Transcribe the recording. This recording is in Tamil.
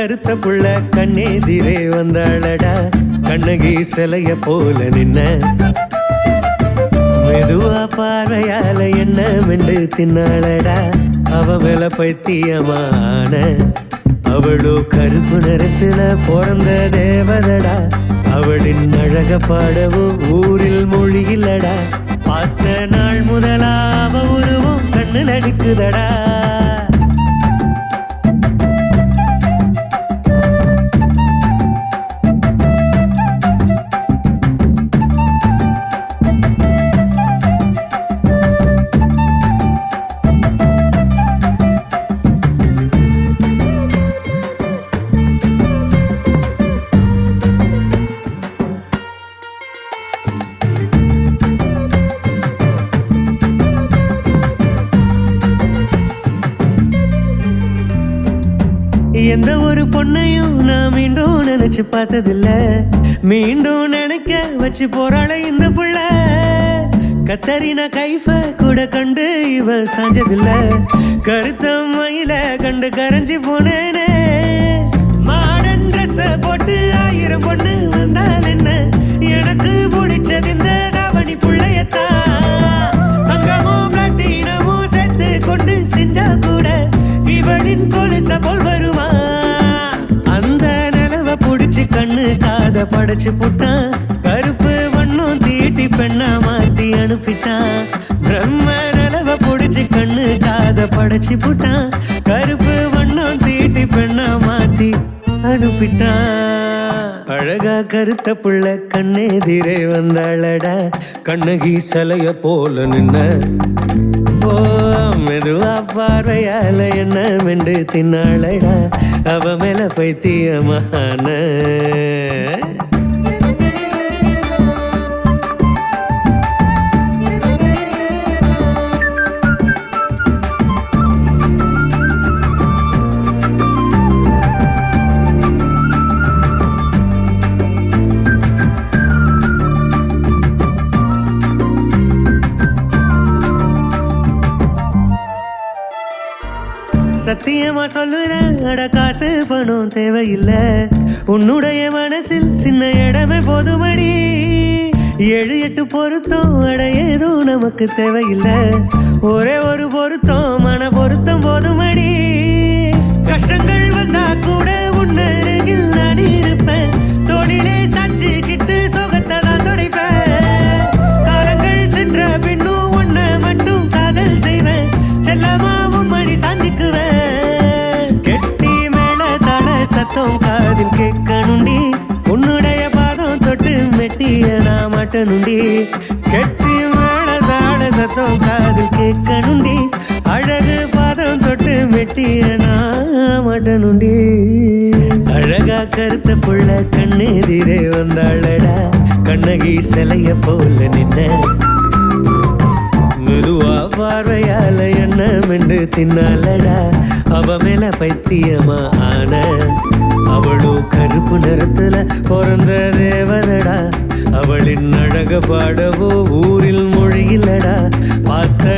கருத்த புள்ள கண்ணெதிரே வந்தாளடா கண்ணகி சிலைய போல நின்ன மெதுவா பார்வையால என்ன மெண்டு தின்னாளடா அவ மேல பைத்தியமான அவளோ கருப்பு நிறத்துல பிறந்த தேவதடா அவளின் அழக பாடவும் ஊரில் மொழி இல்லடா பார்த்த நாள் முதலா அவ உருவம் கண்ணு நடிக்குதடா எந்த ஒரு பொண்ணையும் நான் மீண்டும் நினைச்சு பார்த்ததில்ல மீண்டும் நினைக்க வச்சு போறாளே இந்த புள்ள கத்தரினா கைஃப கூட கண்டு இவ சாஞ்சதில்ல கருத்த மயில கண்டு கரைஞ்சி போனேனே மாடன் ட்ரெஸ் போட்டு 1000 பொண்ணு வந்தால் என்ன எனக்கு பிடிச்சது இந்த தாவணி புள்ளையத்தான் அங்கமும் பிளாட்டினமும் சேர்த்து கொண்டு செஞ்சா கூட இவளின் கொலுச போல் வருமா அந்த நிலவ புடிச்சு கண்ணு காத படைச்சு புட்டான் கருப்பு வண்ணம் தீட்டி பெண்ணா மாத்தி அனுப்பிட்டான் பிரம்ம நிலவ புடிச்சு கண்ணு காத படைச்சு புட்டான் கருப்பு வண்ணம் தீட்டி பெண்ணா மாத்தி அனுப்பிட்டான் அழகா கருத்த புள்ள கண்ணெதிரே வந்தாளடா கண்ணகி சிலைய போல நின்ன ஓ மெதுவா பார்வையால என்ன மெண்டு தின்னாளடா அவ மேல பைத்தியமான சத்தியமா சொல்லுறேன் அட காசு பணம் தேவையில்லை உன்னுடைய மனசில் சின்ன இடமே போதுமடி 7-8 பொருத்தம் அட ஏதோ நமக்கு தேவையில்லை ஒரே ஒரு பொருத்தம் மன பொருத்தம் போதுமடி கஷ்டங்கள் வந்தா கூட உன்னருகில் நான் இருப்பேன் தொழிலே சாட்சிக்கிட்டு சோகத்தை தான் துடைப்பேன் காலங்கள் சென்ற பின்னும் உன்னை மட்டும் காதல் செய்வேன் செல்லமாவும் மணி சாஞ்சிக்குவேன் கெட்டி மேல தட சத்தம் காதில் கேட்கணுண்டி உன்னுடைய பாதம் தொட்டு மெட்டிய நான் மாட்டணுண்டி கெட்டி மேல தட சத்தம் காதில் கேட்கணுண்டி அழகு பாதம் தொட்டு மெட்டிய நான் மாட்டணுண்டி அழகா கருத்த புள்ள கண்ணெதிரே வந்தாளடா கண்ணகி சிலைய போல நின்ன மெதுவா பார்வையால என்ன மென்று தின்னாலடா அவ மேல பைத்தியமா ஆன அவளோ கருப்பு நிறத்துல பிறந்த தேவதடா அவளின் அழக பாடவோ ஊரில் மொழி இல்லடா பார்த்த